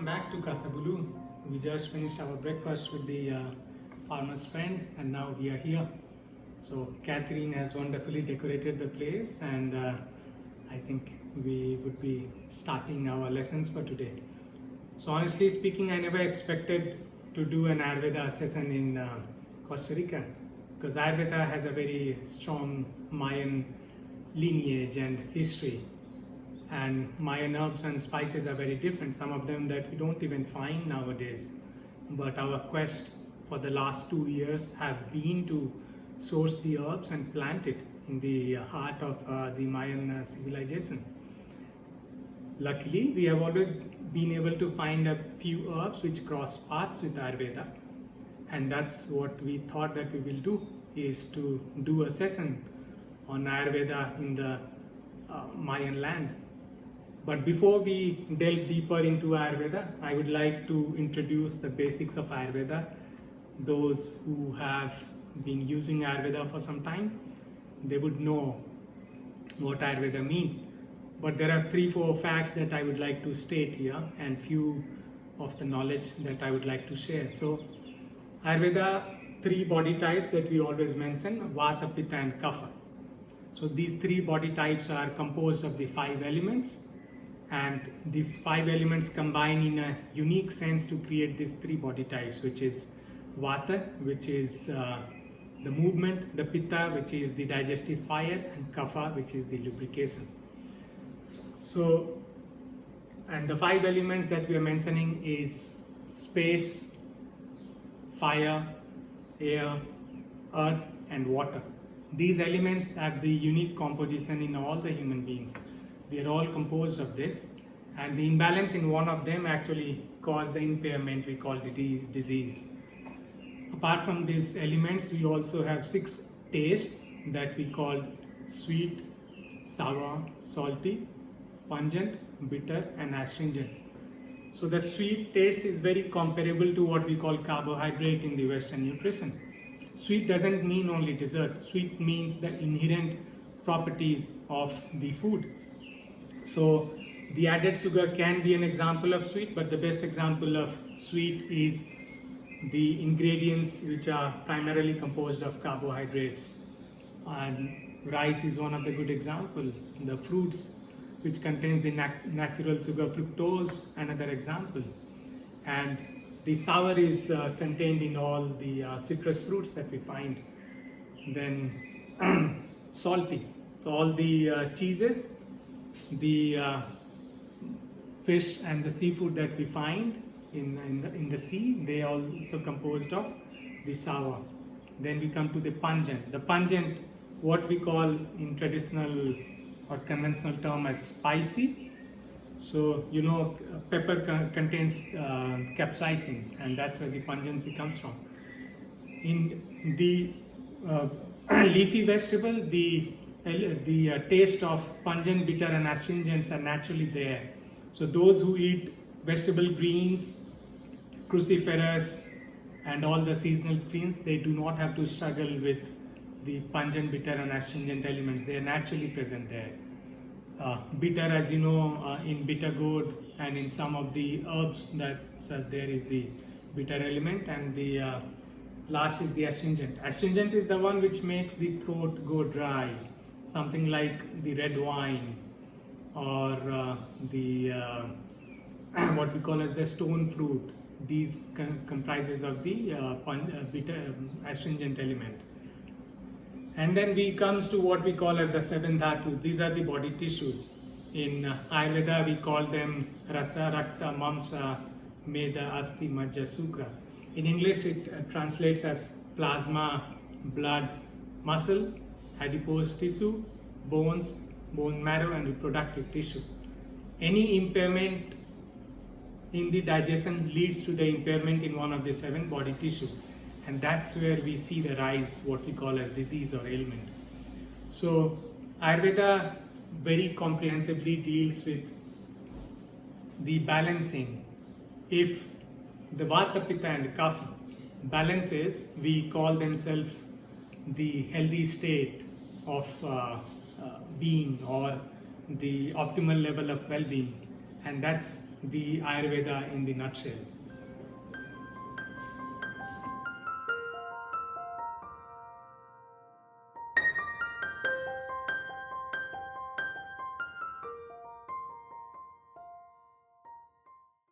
back to Kasabulu. We just finished our breakfast with the farmer's friend and now we are here. So Catherine has wonderfully decorated the place and I think we would be starting our lessons for today. So honestly speaking, I never expected to do an Ayurveda session in Costa Rica because Ayurveda has a very strong Mayan lineage and history. And Mayan herbs and spices are very different, some of them that we don't even find nowadays. But our quest for the last 2 years have been to source the herbs and plant it in the heart of the Mayan civilization. Luckily, we have always been able to find a few herbs which cross paths with Ayurveda. And that's what we thought that we will do, is to do a session on Ayurveda in the Mayan land. But before we delve deeper into Ayurveda, I would like to introduce the basics of Ayurveda. Those who have been using Ayurveda for some time, they would know what Ayurveda means. But there are 3-4 facts that I would like to state here and few of the knowledge that I would like to share. So Ayurveda, 3 body types that we always mention: Vata, Pitta and Kapha. So these 3 body types are composed of the 5 elements. And these 5 elements combine in a unique sense to create these 3 body types, which is Vata, which is the movement, the Pitta, which is the digestive fire, and Kapha, which is the lubrication. So, and the 5 elements that we are mentioning is space, fire, air, earth, and water. These elements have the unique composition in all the human beings. We are all composed of this, and the imbalance in one of them actually caused the impairment we call disease. Apart from these elements, we also have 6 tastes that we call sweet, sour, salty, pungent, bitter and astringent. So the sweet taste is very comparable to what we call carbohydrate in the Western nutrition. Sweet doesn't mean only dessert. Sweet means the inherent properties of the food. So the added sugar can be an example of sweet, but the best example of sweet is the ingredients which are primarily composed of carbohydrates. And rice is one of the good examples. The fruits which contains the natural sugar fructose, another example. And the sour is contained in all the citrus fruits that we find. Then salty, so all the cheeses, the fish and the seafood that we find in the sea, they are also composed of the sour. Then we come to the pungent. The pungent, what we call in traditional or conventional term as spicy. So you know, pepper contains capsaicin, and that's where the pungency comes from. In the leafy vegetable, the taste of pungent, bitter and astringents are naturally there. So those who eat vegetable greens, cruciferous and all the seasonal greens, they do not have to struggle with the pungent, bitter and astringent elements. They are naturally present there. Bitter, as you know, in bitter gourd and in some of the herbs, that there is the bitter element, and the last is the astringent. Astringent is the one which makes the throat go dry. Something like the red wine or the what we call as the stone fruit. These comprises of the bitter astringent element. And then we comes to what we call as the 7 dhatus. These are the body tissues. In Ayurveda we call them rasa, rakta, mamsa, meda, asti, majja, sukra. In English it translates as plasma, blood, muscle, adipose tissue, bones, bone marrow and reproductive tissue. Any impairment in the digestion leads to the impairment in one of the 7 body tissues, and that's where we see the rise, what we call as disease or ailment. So Ayurveda very comprehensively deals with the balancing. If the Vata, Pitta and Kapha balances, we call themselves the healthy state of being or the optimal level of well-being, and that's the Ayurveda in the nutshell.